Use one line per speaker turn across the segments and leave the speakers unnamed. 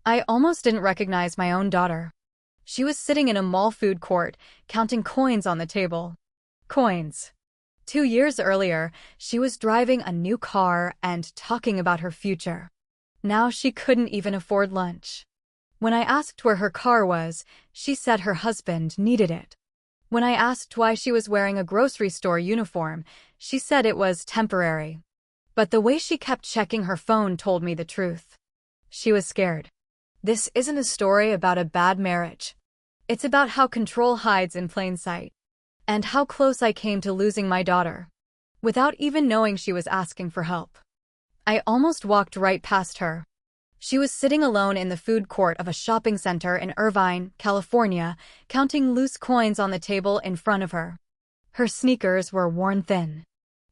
I almost didn't recognize my own daughter. She was sitting in a mall food court, counting coins on the table. Coins. 2 years earlier, she was driving a new car and talking about her future. Now she couldn't even afford lunch. When I asked where her car was, she said her husband needed it. When I asked why she was wearing a grocery store uniform, she said it was temporary. But the way she kept checking her phone told me the truth. She was scared. This isn't a story about a bad marriage. It's about how control hides in plain sight. And how close I came to losing my daughter, without even knowing she was asking for help. I almost walked right past her. She was sitting alone in the food court of a shopping center in Irvine, California, counting loose coins on the table in front of her. Her sneakers were worn thin.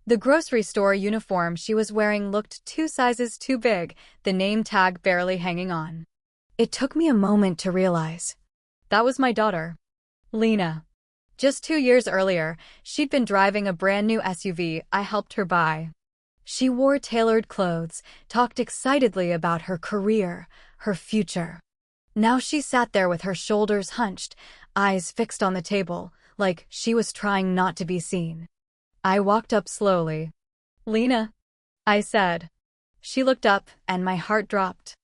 The grocery store uniform she was wearing looked 2 sizes too big, the name tag barely hanging on. It took me a moment to realize. That was my daughter, Lena. Just 2 years earlier, she'd been driving a brand new SUV I helped her buy. She wore tailored clothes, talked excitedly about her career, her future. Now she sat there with her shoulders hunched, eyes fixed on the table, like she was trying not to be seen. I walked up slowly. "Lena," I said. She looked up, and my heart dropped.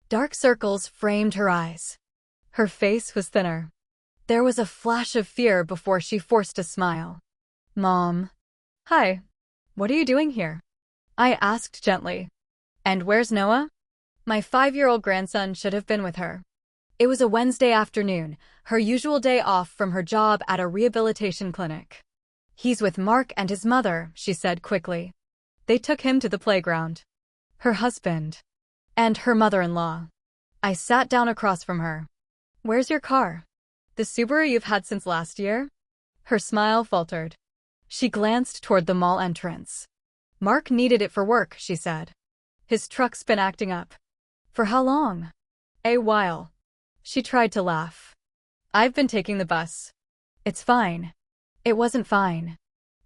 Dark circles framed her eyes. Her face was thinner. There was a flash of fear before she forced a smile. "Mom." "Hi. What are you doing here?" I asked gently. "And where's Noah?" My 5-year-old grandson should have been with her. It was a Wednesday afternoon, her usual day off from her job at a rehabilitation clinic. "He's with Mark and his mother," she said quickly. "They took him to the playground." Her husband. And her mother-in-law. I sat down across from her. "Where's your car? The Subaru you've had since last year?" Her smile faltered. She glanced toward the mall entrance. "Mark needed it for work," she said. "His truck's been acting up." "For how long?" "A while." She tried to laugh. "I've been taking the bus." "It's fine." It wasn't fine.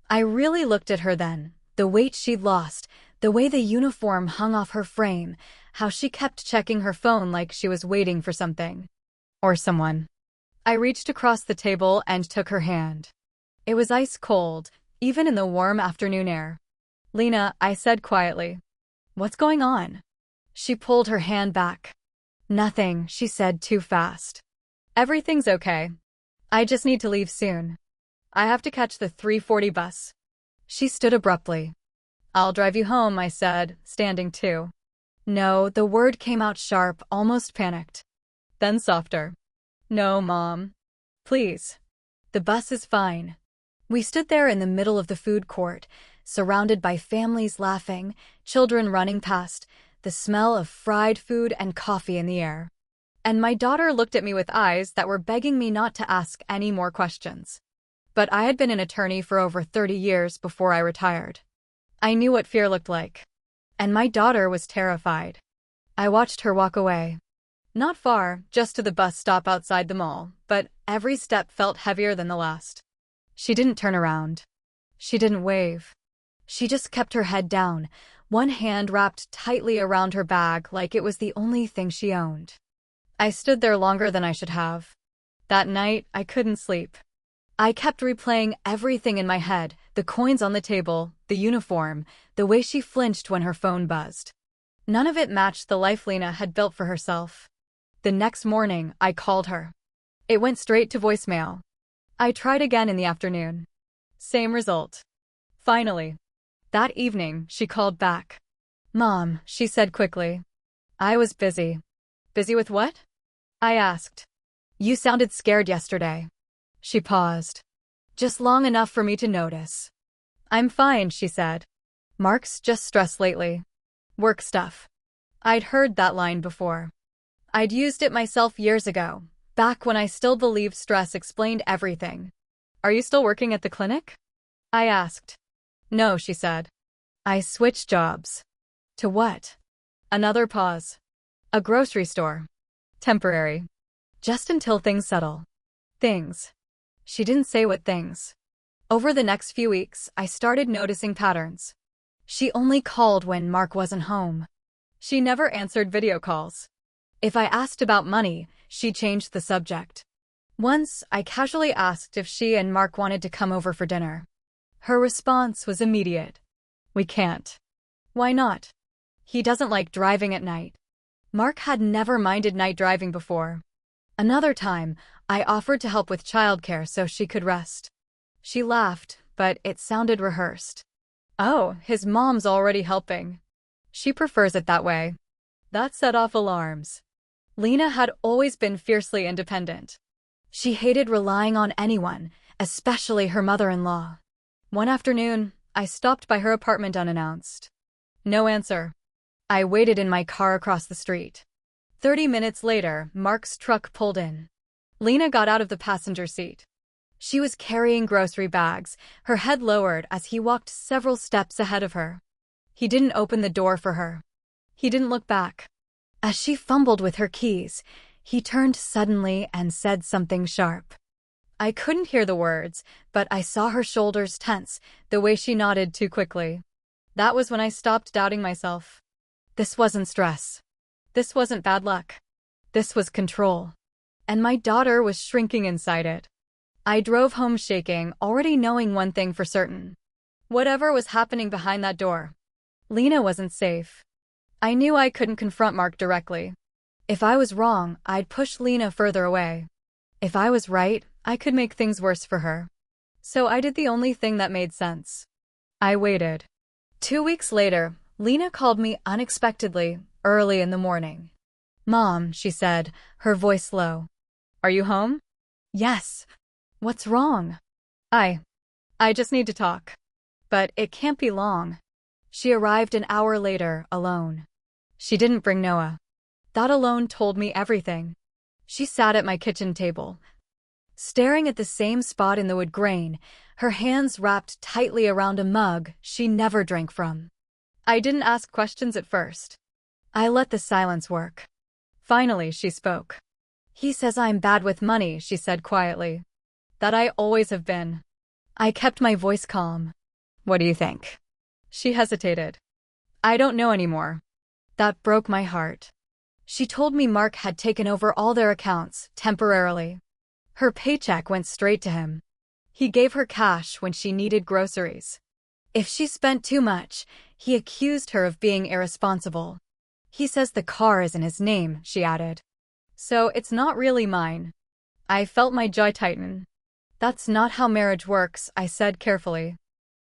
I really looked at her then, the weight she'd lost, the way the uniform hung off her frame, how she kept checking her phone like she was waiting for something. Or someone. I reached across the table and took her hand. It was ice cold, even in the warm afternoon air. "Lena," I said quietly. "What's going on?" She pulled her hand back. "Nothing," she said too fast. "Everything's okay. I just need to leave soon. I have to catch the 3:40 bus." She stood abruptly. "I'll drive you home," I said, standing too. "No," the word came out sharp, almost panicked. Then softer. "No, Mom. Please. The bus is fine." We stood there in the middle of the food court, surrounded by families laughing, children running past, the smell of fried food and coffee in the air. And my daughter looked at me with eyes that were begging me not to ask any more questions. But I had been an attorney for over 30 years before I retired. I knew what fear looked like. And my daughter was terrified. I watched her walk away. Not far, just to the bus stop outside the mall, but every step felt heavier than the last. She didn't turn around. She didn't wave. She just kept her head down, one hand wrapped tightly around her bag like it was the only thing she owned. I stood there longer than I should have. That night, I couldn't sleep. I kept replaying everything in my head, the coins on the table, the uniform, the way she flinched when her phone buzzed. None of it matched the life Lena had built for herself. The next morning, I called her. It went straight to voicemail. I tried again in the afternoon. Same result. Finally. That evening, she called back. "Mom," she said quickly. I was busy. "Busy with what?" I asked. "You sounded scared yesterday." She paused. Just long enough for me to notice. "I'm fine," she said. "Mark's just stressed lately. Work stuff." I'd heard that line before. I'd used it myself years ago, back when I still believed stress explained everything. "Are you still working at the clinic?" I asked. "No," she said. "I switched jobs." "To what?" Another pause. "A grocery store. Temporary. Just until things settle." Things. She didn't say what things. Over the next few weeks, I started noticing patterns. She only called when Mark wasn't home. She never answered video calls. If I asked about money, she changed the subject. Once, I casually asked if she and Mark wanted to come over for dinner. Her response was immediate. We can't. Why not? He doesn't like driving at night. Mark had never minded night driving before. Another time, I offered to help with childcare so she could rest. She laughed, but it sounded rehearsed. Oh, his mom's already helping. She prefers it that way. That set off alarms. Lena had always been fiercely independent. She hated relying on anyone, especially her mother-in-law. One afternoon, I stopped by her apartment unannounced. No answer. I waited in my car across the street. 30 minutes later, Mark's truck pulled in. Lena got out of the passenger seat. She was carrying grocery bags, her head lowered as he walked several steps ahead of her. He didn't open the door for her. He didn't look back. As she fumbled with her keys, he turned suddenly and said something sharp. I couldn't hear the words, but I saw her shoulders tense, the way she nodded too quickly. That was when I stopped doubting myself. This wasn't stress. This wasn't bad luck. This was control. And my daughter was shrinking inside it. I drove home shaking, already knowing one thing for certain. Whatever was happening behind that door, Lena wasn't safe. I knew I couldn't confront Mark directly. If I was wrong, I'd push Lena further away. If I was right, I could make things worse for her. So I did the only thing that made sense. I waited. 2 weeks later, Lena called me unexpectedly, early in the morning. Mom, she said, her voice low. Are you home? Yes. What's wrong? I just need to talk. But it can't be long. She arrived an hour later, alone. She didn't bring Noah. That alone told me everything. She sat at my kitchen table, staring at the same spot in the wood grain, her hands wrapped tightly around a mug she never drank from. I didn't ask questions at first. I let the silence work. Finally, she spoke. He says I'm bad with money, she said quietly. That I always have been. I kept my voice calm. What do you think? She hesitated. I don't know anymore. That broke my heart. She told me Mark had taken over all their accounts, temporarily. Her paycheck went straight to him. He gave her cash when she needed groceries. If she spent too much, he accused her of being irresponsible. He says the car is in his name, she added. So it's not really mine. I felt my jaw tighten. That's not how marriage works, I said carefully.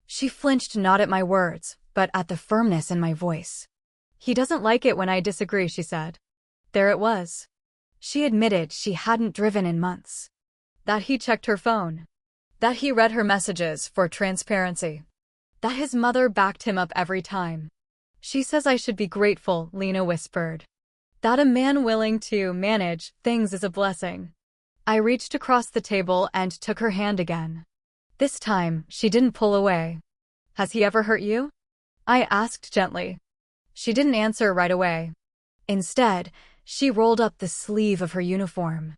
She flinched not at my words, but at the firmness in my voice. He doesn't like it when I disagree, she said. There it was. She admitted she hadn't driven in months. That he checked her phone. That he read her messages for transparency. That his mother backed him up every time. She says I should be grateful, Lena whispered. That a man willing to manage things is a blessing. I reached across the table and took her hand again. This time, she didn't pull away. Has he ever hurt you? I asked gently. She didn't answer right away. Instead, she rolled up the sleeve of her uniform.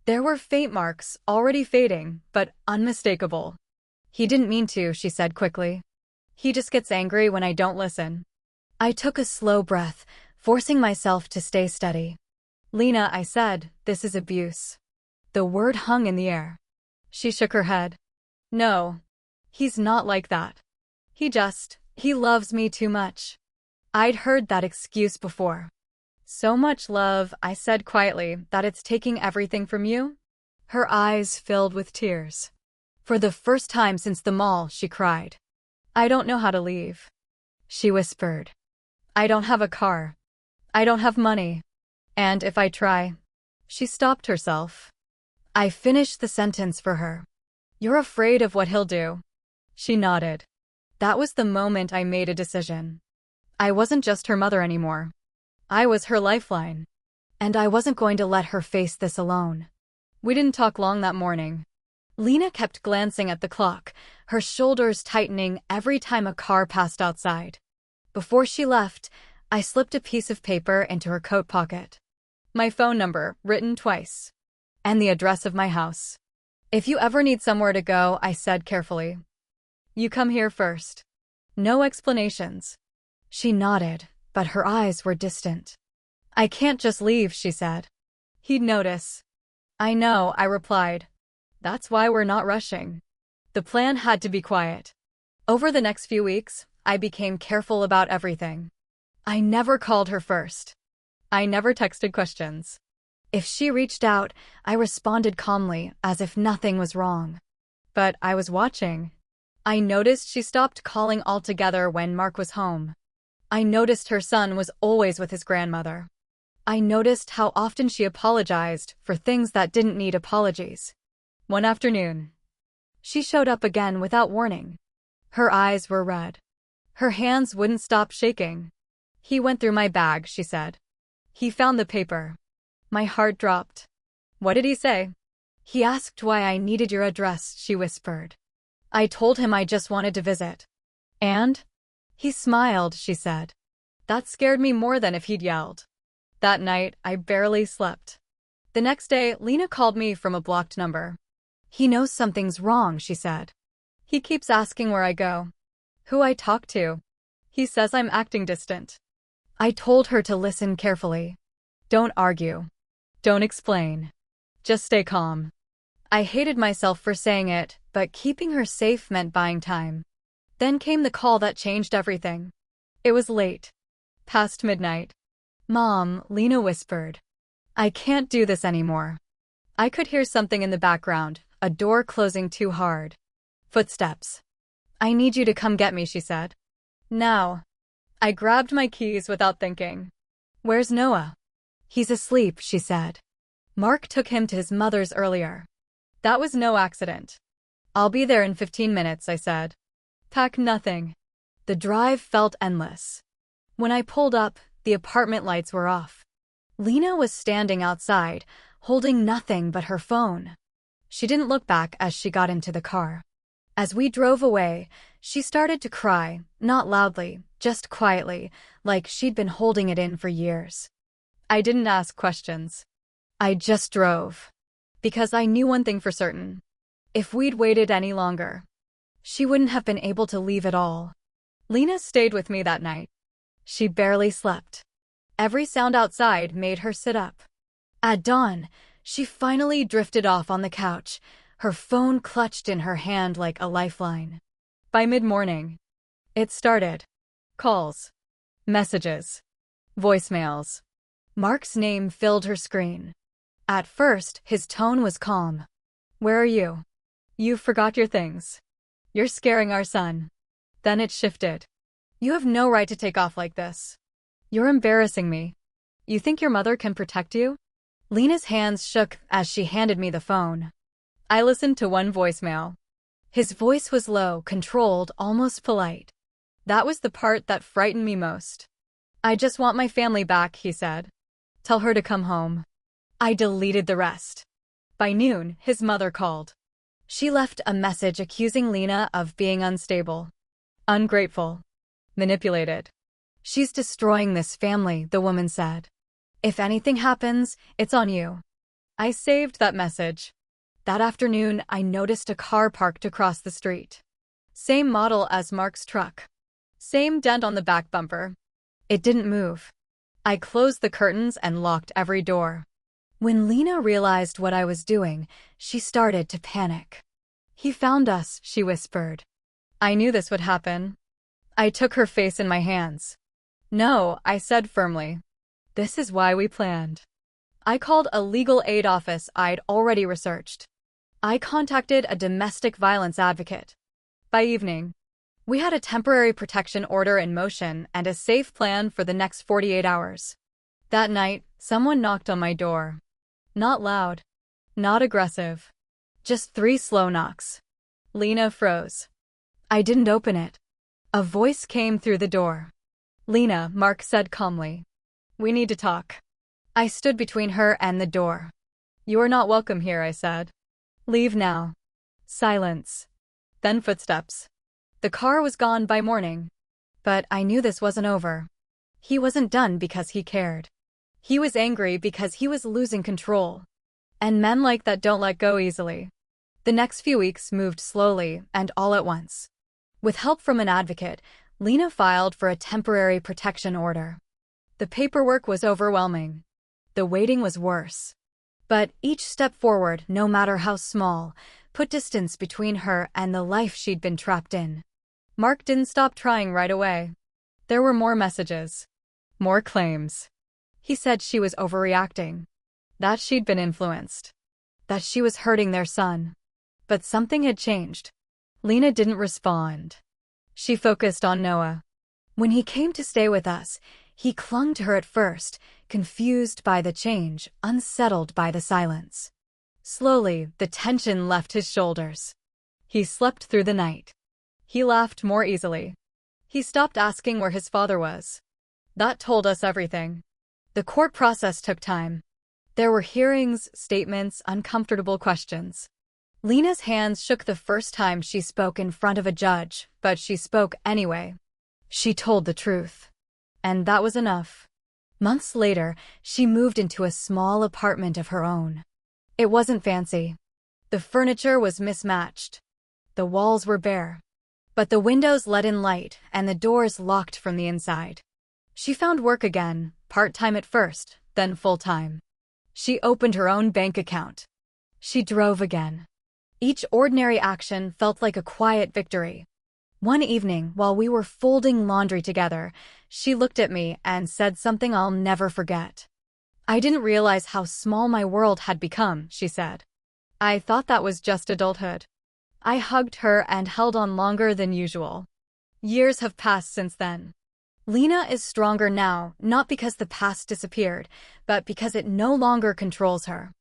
There were faint marks, already fading, but unmistakable. He didn't mean to, she said quickly. He just gets angry when I don't listen. I took a slow breath, forcing myself to stay steady. Lena, I said, this is abuse. The word hung in the air. She shook her head. No. He's not like that. He loves me too much. I'd heard that excuse before. So much love, I said quietly, that it's taking everything from you? Her eyes filled with tears. For the first time since the mall, she cried. I don't know how to leave. She whispered. I don't have a car. I don't have money. And if I try. She stopped herself. I finished the sentence for her. You're afraid of what he'll do. She nodded. That was the moment I made a decision. I wasn't just her mother anymore. I was her lifeline. And I wasn't going to let her face this alone. We didn't talk long that morning. Lena kept glancing at the clock, her shoulders tightening every time a car passed outside. Before she left, I slipped a piece of paper into her coat pocket. My phone number, written twice. And the address of my house. If you ever need somewhere to go, I said carefully. You come here first. No explanations. She nodded, but her eyes were distant. I can't just leave, she said. He'd notice. I know, I replied. That's why we're not rushing. The plan had to be quiet. Over the next few weeks, I became careful about everything. I never called her first. I never texted questions. If she reached out, I responded calmly, as if nothing was wrong. But I was watching. I noticed she stopped calling altogether when Mark was home. I noticed her son was always with his grandmother. I noticed how often she apologized for things that didn't need apologies. One afternoon, she showed up again without warning. Her eyes were red. Her hands wouldn't stop shaking. He went through my bag, she said. He found the paper. My heart dropped. What did he say? He asked why I needed your address, she whispered. I told him I just wanted to visit. And? He smiled, she said. That scared me more than if he'd yelled. That night, I barely slept. The next day, Lena called me from a blocked number. He knows something's wrong, she said. He keeps asking where I go, who I talk to. He says I'm acting distant. I told her to listen carefully. Don't argue. Don't explain. Just stay calm. I hated myself for saying it, but keeping her safe meant buying time. Then came the call that changed everything. It was late. Past midnight. Mom, Lena whispered. I can't do this anymore. I could hear something in the background, a door closing too hard. Footsteps. I need you to come get me, she said. Now. I grabbed my keys without thinking. Where's Noah? He's asleep, she said. Mark took him to his mother's earlier. That was no accident. I'll be there in 15 minutes, I said. Pack nothing. The drive felt endless. When I pulled up, the apartment lights were off. Lena was standing outside, holding nothing but her phone. She didn't look back as she got into the car. As we drove away, she started to cry, not loudly, just quietly, like she'd been holding it in for years. I didn't ask questions. I just drove. Because I knew one thing for certain. If we'd waited any longer, she wouldn't have been able to leave at all. Lena stayed with me that night. She barely slept. Every sound outside made her sit up. At dawn, she finally drifted off on the couch, her phone clutched in her hand like a lifeline. By mid-morning, it started. Calls. Messages. Voicemails. Mark's name filled her screen. At first, his tone was calm. Where are you? You forgot your things. You're scaring our son. Then it shifted. You have no right to take off like this. You're embarrassing me. You think your mother can protect you? Lena's hands shook as she handed me the phone. I listened to one voicemail. His voice was low, controlled, almost polite. That was the part that frightened me most. I just want my family back, he said. Tell her to come home. I deleted the rest. By noon, his mother called. She left a message accusing Lena of being unstable, ungrateful, manipulated. She's destroying this family, the woman said. If anything happens, it's on you. I saved that message. That afternoon, I noticed a car parked across the street. Same model as Mark's truck. Same dent on the back bumper. It didn't move. I closed the curtains and locked every door. When Lena realized what I was doing, she started to panic. He found us, she whispered. I knew this would happen. I took her face in my hands. No, I said firmly. This is why we planned. I called a legal aid office I'd already researched. I contacted a domestic violence advocate. By evening, we had a temporary protection order in motion and a safe plan for the next 48 hours. That night, someone knocked on my door. Not loud. Not aggressive. Just 3 slow knocks. Lena froze. I didn't open it. A voice came through the door. Lena, Mark said calmly. We need to talk. I stood between her and the door. You are not welcome here, I said. Leave now. Silence. Then footsteps. The car was gone by morning. But I knew this wasn't over. He wasn't done because he cared. He was angry because he was losing control. And men like that don't let go easily. The next few weeks moved slowly and all at once. With help from an advocate, Lena filed for a temporary protection order. The paperwork was overwhelming. The waiting was worse. But each step forward, no matter how small, put distance between her and the life she'd been trapped in. Mark didn't stop trying right away. There were more messages. More claims. He said she was overreacting. That she'd been influenced. That she was hurting their son. But something had changed. Lena didn't respond. She focused on Noah. When he came to stay with us, he clung to her at first, confused by the change, unsettled by the silence. Slowly, the tension left his shoulders. He slept through the night. He laughed more easily. He stopped asking where his father was. That told us everything. The court process took time. There were hearings, statements, uncomfortable questions. Lena's hands shook the first time she spoke in front of a judge, but she spoke anyway. She told the truth. And that was enough. Months later, she moved into a small apartment of her own. It wasn't fancy. The furniture was mismatched. The walls were bare. But the windows let in light, and the doors locked from the inside. She found work again, part-time at first, then full-time. She opened her own bank account. She drove again. Each ordinary action felt like a quiet victory. One evening, while we were folding laundry together, she looked at me and said something I'll never forget. "I didn't realize how small my world had become," she said. "I thought that was just adulthood." I hugged her and held on longer than usual. Years have passed since then. Lena is stronger now, not because the past disappeared, but because it no longer controls her.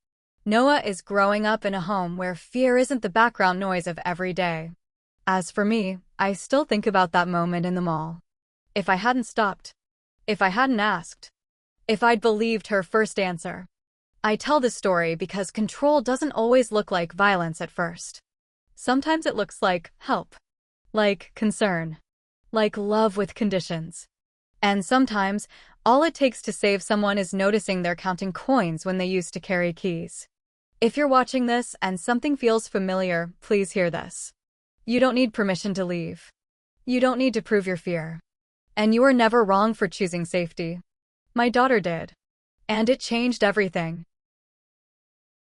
Noah is growing up in a home where fear isn't the background noise of every day. As for me, I still think about that moment in the mall. If I hadn't stopped. If I hadn't asked. If I'd believed her first answer. I tell this story because control doesn't always look like violence at first. Sometimes it looks like help. Like concern. Like love with conditions. And sometimes, all it takes to save someone is noticing they're counting coins when they used to carry keys. If you're watching this and something feels familiar, please hear this. You don't need permission to leave. You don't need to prove your fear. And you are never wrong for choosing safety. My daughter did. And it changed everything.